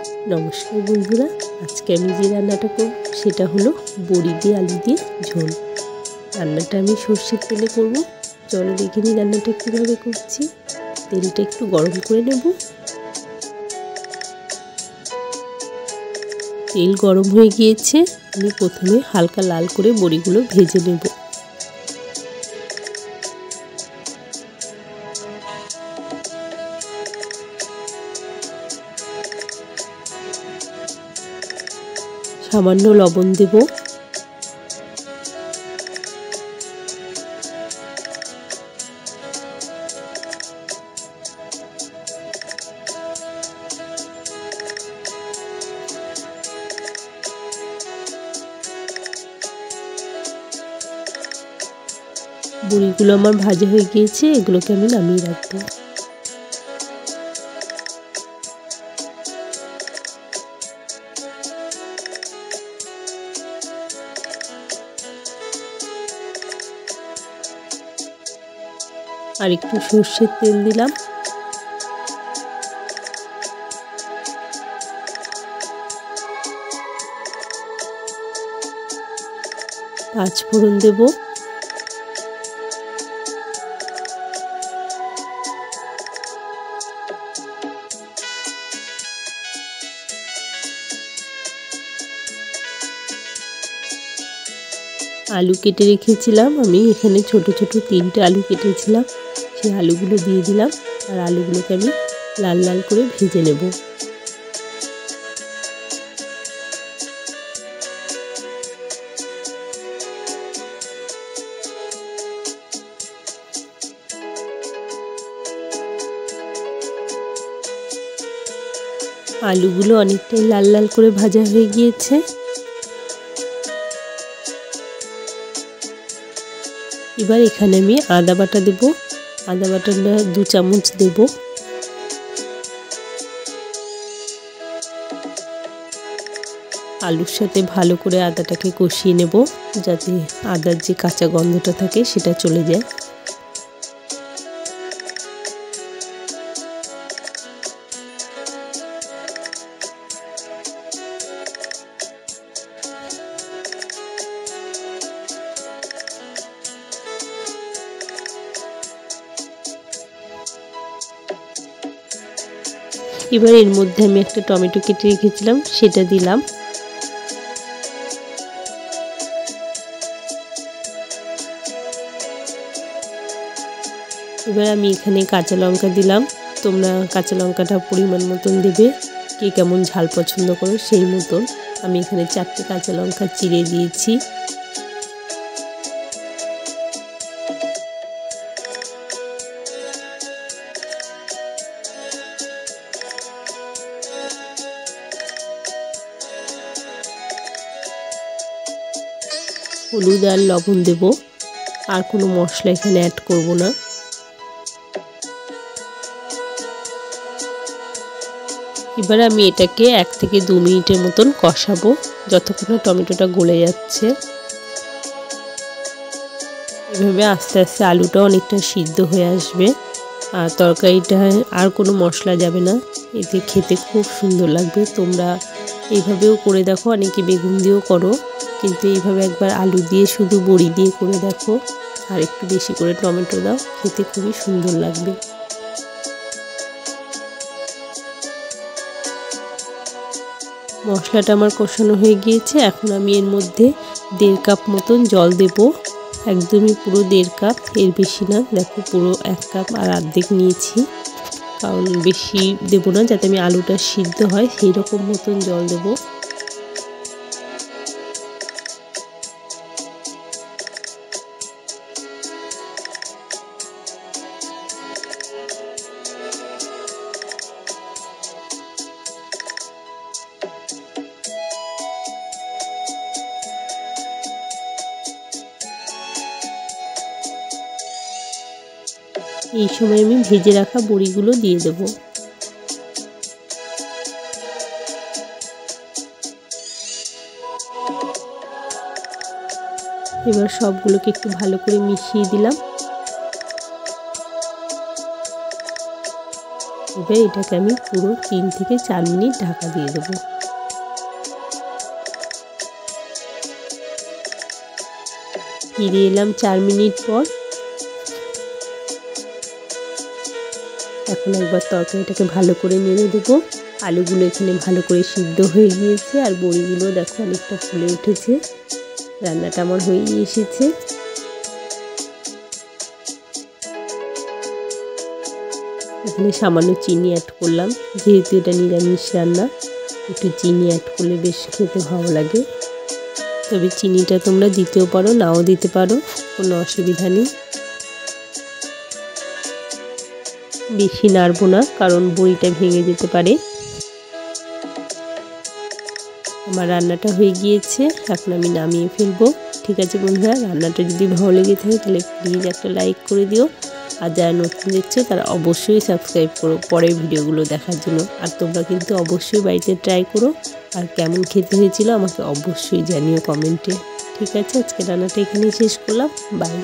নমস্কার বন্ধুরা, আজকে আমি যে রান্নাটা করব সেটা হলো বড়ি দিয়ে আলু দিয়ে ঝোল। রান্নাটা আমি সর্ষের তেলে করব। চলো দেখে নিই রান্নাটা কীভাবে করছি। তেলটা একটু গরম করে নেব। তেল গরম হয়ে গিয়েছে, আমি প্রথমে হালকা লাল করে বড়িগুলো ভেজে নেব। সামান্য লবণ দেব। বড়িগুলো আমার ভাজা হয়ে গিয়েছে, এগুলোকে আমি নামিয়ে রাখবো। আর একটু সর্ষের তেল দিলাম। পাঁচ ফোড়ন দেব। আলু কেটে রেখেছিলাম, আমি এখানে ছোট ছোট 3টে আলু কেটেছিলাম, সেই আলুগুলো দিয়ে দিলাম। আর আলুগুলোকে আমি লাল লাল করে ভেজে নেব। আলুগুলো অনেকটাই লাল লাল করে ভাজা হয়ে গিয়েছে। এবার এখানে আমি আদা বাটা দেব। আদা বাটাটা 2 চামচ দেব। আলুর সাথে ভালো করে আদাটাকে কষিয়ে নেব, যাতে আদার যে কাঁচা গন্ধটা থাকে সেটা চলে যায়। এবার এর মধ্যে আমি একটা টমেটো কেটে রেখেছিলাম, সেটা দিলাম। এবার আমি এখানে কাঁচা লঙ্কা দিলাম। তোমরা কাঁচা লঙ্কাটা পরিমাণ মতন দেবে, কে কেমন ঝাল পছন্দ করো সেই মতন। আমি এখানে 4টে কাঁচা লঙ্কা চিড়ে দিয়েছি। হলুদ আর লবণ দেব, আর কোনো মশলা এখানে অ্যাড করব না। এবার আমি এটাকে 1 থেকে 2 মিনিটের মতন কষাবো, যতক্ষণ না টমেটোটা গলে যাচ্ছে। এভাবে আস্তে আস্তে আলুটা অনেকটা সিদ্ধ হয়ে আসবে, আর তরকারিটা আর কোনো মশলা যাবে না, এতে খেতে খুব সুন্দর লাগবে। তোমরা এইভাবেও করে দেখো, অনেকে বেগুন দিয়েও করো, কিন্তু এইভাবে একবার আলু দিয়ে শুধু বড়ি দিয়ে করে দেখো, আর একটু বেশি করে টমেটো দাও, খেতে খুবই সুন্দর লাগবে। মশলাটা আমার কষানো হয়ে গিয়েছে, এখন আমি এর মধ্যে 1.5 কাপ মতন জল দেব। একদমই পুরো 1.5 কাপ, এর বেশি না। দেখো পুরো 1 কাপ আর অর্ধেক নিয়েছি, কারণ বেশি দেব না, যাতে আমি আলুটা সিদ্ধ হয় সেই রকম মতন জল দেব। এই সময় আমি ভেজে রাখা বড়িগুলো দিয়ে দেব। এবার সবগুলোকে একটু ভালো করে মিশিয়ে দিলাম। এবার এটাকে আমি পুরো 3 থেকে 4 মিনিট ঢাকা দিয়ে দেবো। ফিরে এলাম 4 মিনিট পর। এখন একবার তরকারিটাকে ভালো করে নেড়ে দেবো। আলুগুলো এখানে ভালো করে সিদ্ধ হয়ে গিয়েছে আর বড়িগুলো দেখো অনেকটা ফুলে উঠেছে। রান্নাটা আমার হয়ে এসেছে। এখানে সামান্য চিনি অ্যাড করলাম, যেহেতু এটা নিরামিষ রান্না একটু চিনি অ্যাড করলে বেশ খেতে ভালো লাগে। তবে চিনিটা তোমরা দিতেও পারো, নাও দিতে পারো, কোনো অসুবিধা নেই। বেশি নাড়বো না, কারণ বড়িটা ভেঙে যেতে পারে। আমার রান্নাটা হয়ে গিয়েছে, এখন আমি নামিয়ে ফেলবো। ঠিক আছে বন্ধুরা, রান্নাটা যদি ভালো লেগে থাকে তাহলে প্লিজ একটা লাইক করে দিও। আর যারা নতুন দেখছো তারা অবশ্যই সাবস্ক্রাইব করো পরের ভিডিওগুলো দেখার জন্য। আর তোমরা কিন্তু অবশ্যই বাড়িতে ট্রাই করো, আর কেমন খেতে হয়েছিল আমাকে অবশ্যই জানিও কমেন্টে। ঠিক আছে, আজকে রান্নাটা এখানেই শেষ করলাম। বাই।